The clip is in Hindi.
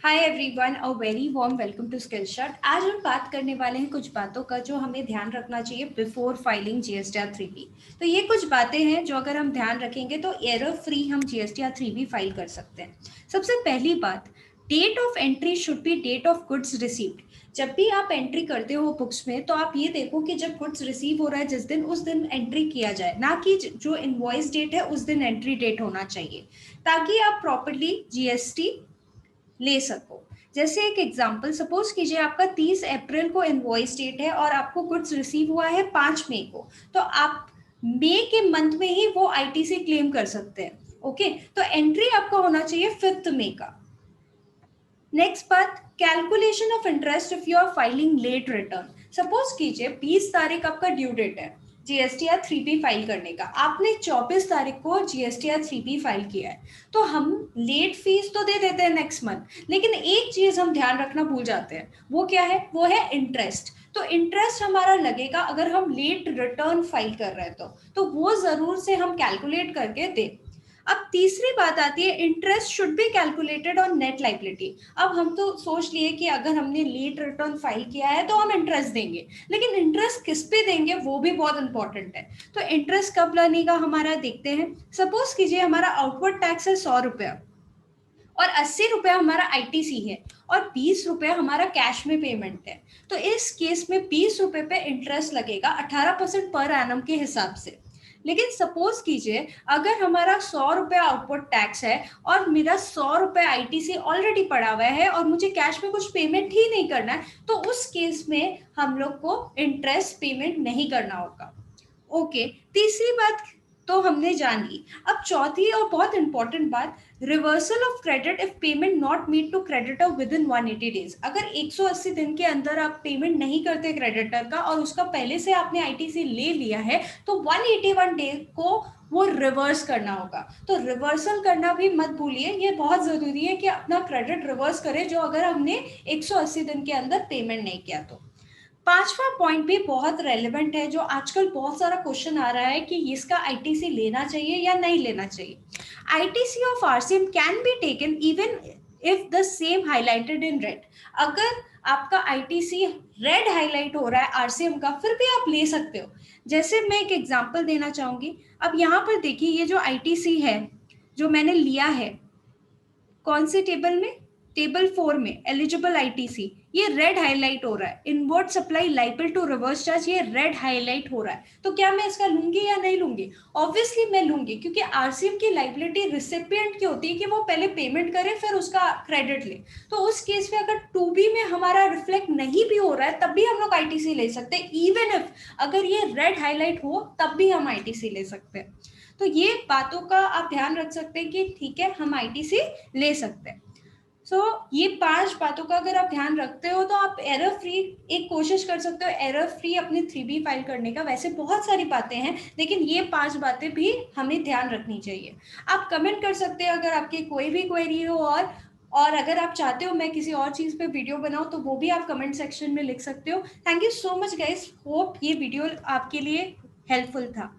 Hi everyone, a very warm welcome to Skillshot. आज हम बात करने वाले हैं कुछ बातों का जो हमें ध्यान रखना चाहिए बिफोर फाइलिंग जीएसटीआर 3B। तो ये कुछ बातें हैं जो अगर हम ध्यान रखेंगे तो एरर फ्री हम जीएसटीआर 3B फाइल कर सकते हैं। सबसे पहली बात, date of entry should be date of goods received. जब भी आप एंट्री करते हो बुक्स में तो आप ये देखो कि जब गुड्स रिसीव हो रहा है जिस दिन, उस दिन एंट्री किया जाए, ना कि जो इनवॉइस डेट है उस दिन एंट्री डेट होना चाहिए, ताकि आप प्रॉपरली जीएसटी ले सको। जैसे एक एग्जांपल सपोज कीजिए, आपका 30 अप्रैल को इनवॉइस डेट है और आपको गुड्स रिसीव हुआ है 5 मई को, तो आप मई के मंथ में ही वो आईटीसी क्लेम कर सकते हैं। ओके, तो एंट्री आपका होना चाहिए 5 मई का। नेक्स्ट बात, calculation of interest if you are filing late return. Suppose कीजिए 20 तारीख आपका ड्यू डेट है जीएसटीआर 3B फाइल करने का, आपने 24 तारीख को जीएसटीआर 3B फाइल किया है, तो हम लेट फीस तो दे देते हैं नेक्स्ट मंथ, लेकिन एक चीज हम ध्यान रखना भूल जाते हैं। वो क्या है? वो है इंटरेस्ट। तो इंटरेस्ट हमारा लगेगा अगर हम लेट रिटर्न फाइल कर रहे हैं तो वो जरूर से हम कैलकुलेट करके दें। अब तीसरी बात आती है, interest should be calculated on net liability. अब हम तो सोच लिए कि अगर हमने लेट रिटर्न फाइल किया है तो हम इंटरेस्ट देंगे, लेकिन इंटरेस्ट किस पे देंगे वो भी बहुत इंपॉर्टेंट है। तो इंटरेस्ट कब लगेगा हमारा, देखते हैं। सपोज कीजिए हमारा आउटवर्ड टैक्स है 100 रुपया और 80 रुपया हमारा आईटीसी है और 20 रुपया हमारा कैश में पेमेंट है, तो इस केस में 20 रुपये पे इंटरेस्ट लगेगा 18% पर एनम के हिसाब से। लेकिन सपोज कीजिए अगर हमारा 100 रुपया आउटपुट टैक्स है और मेरा 100 रुपया आईटीसी ऑलरेडी पड़ा हुआ है और मुझे कैश में कुछ पेमेंट ही नहीं करना है, तो उस केस में हम लोग को इंटरेस्ट पेमेंट नहीं करना होगा। ओके, तीसरी बात तो हमने जान ली। अब चौथी और बहुत इंपॉर्टेंट बात, reversal of credit if payment not made to creditor within 180 days. अगर 180 दिन के अंदर आप पेमेंट नहीं करते क्रेडिटर का और उसका पहले से आपने आईटीसी ले लिया है, तो 181 डे को वो रिवर्स करना होगा। तो रिवर्सल करना भी मत भूलिए, ये बहुत जरूरी है कि अपना क्रेडिट रिवर्स करें जो अगर हमने 180 दिन के अंदर पेमेंट नहीं किया तो। पांचवा पॉइंट भी बहुत रेलेवेंट है, जो आजकल बहुत सारा क्वेश्चन आ रहा है कि इसका आईटीसी लेना चाहिए या नहीं लेना चाहिए। ITC of RCM can be taken even if the same highlighted in red. अगर आपका आईटीसी रेड हाईलाइट हो रहा है आरसीएम का, फिर भी आप ले सकते हो। जैसे मैं एक एग्जांपल देना चाहूंगी। अब यहाँ पर देखिए, ये जो आईटीसी है जो मैंने लिया है, कौन से टेबल में? टेबल 4 में एलिजिबल आईटीसी, ये रेड हाईलाइट हो रहा है। Inward supply liable to reverse charge, ये रेड हाईलाइट हो रहा है। तो क्या मैं इसका लूंगी या नहीं लूंगी? ऑब्वियसली मैं लूंगी, क्योंकि आरसीएम की लाइबिलिटी रिसिपिएंट की होती है कि वो पहले पेमेंट करे फिर उसका क्रेडिट ले। तो उस केस में अगर 2B में हमारा रिफ्लेक्ट नहीं भी हो रहा है तब भी हम लोग आईटीसी ले सकते हैं। इवन इफ अगर ये रेड हाईलाइट हो तब भी हम आईटीसी ले सकते हैं। तो ये बातों का आप ध्यान रख सकते हैं कि ठीक है, हम आईटीसी ले सकते हैं। ये 5 बातों का अगर आप ध्यान रखते हो तो आप एरर फ्री एक कोशिश कर सकते हो, एरर फ्री अपनी 3B फाइल करने का। वैसे बहुत सारी बातें हैं, लेकिन ये 5 बातें भी हमें ध्यान रखनी चाहिए। आप कमेंट कर सकते हैं अगर आपकी कोई भी क्वेरी हो, और अगर आप चाहते हो मैं किसी और चीज पे वीडियो बनाऊं तो वो भी आप कमेंट सेक्शन में लिख सकते हो। Thank you so much guys, hope ये वीडियो आपके लिए हेल्पफुल था।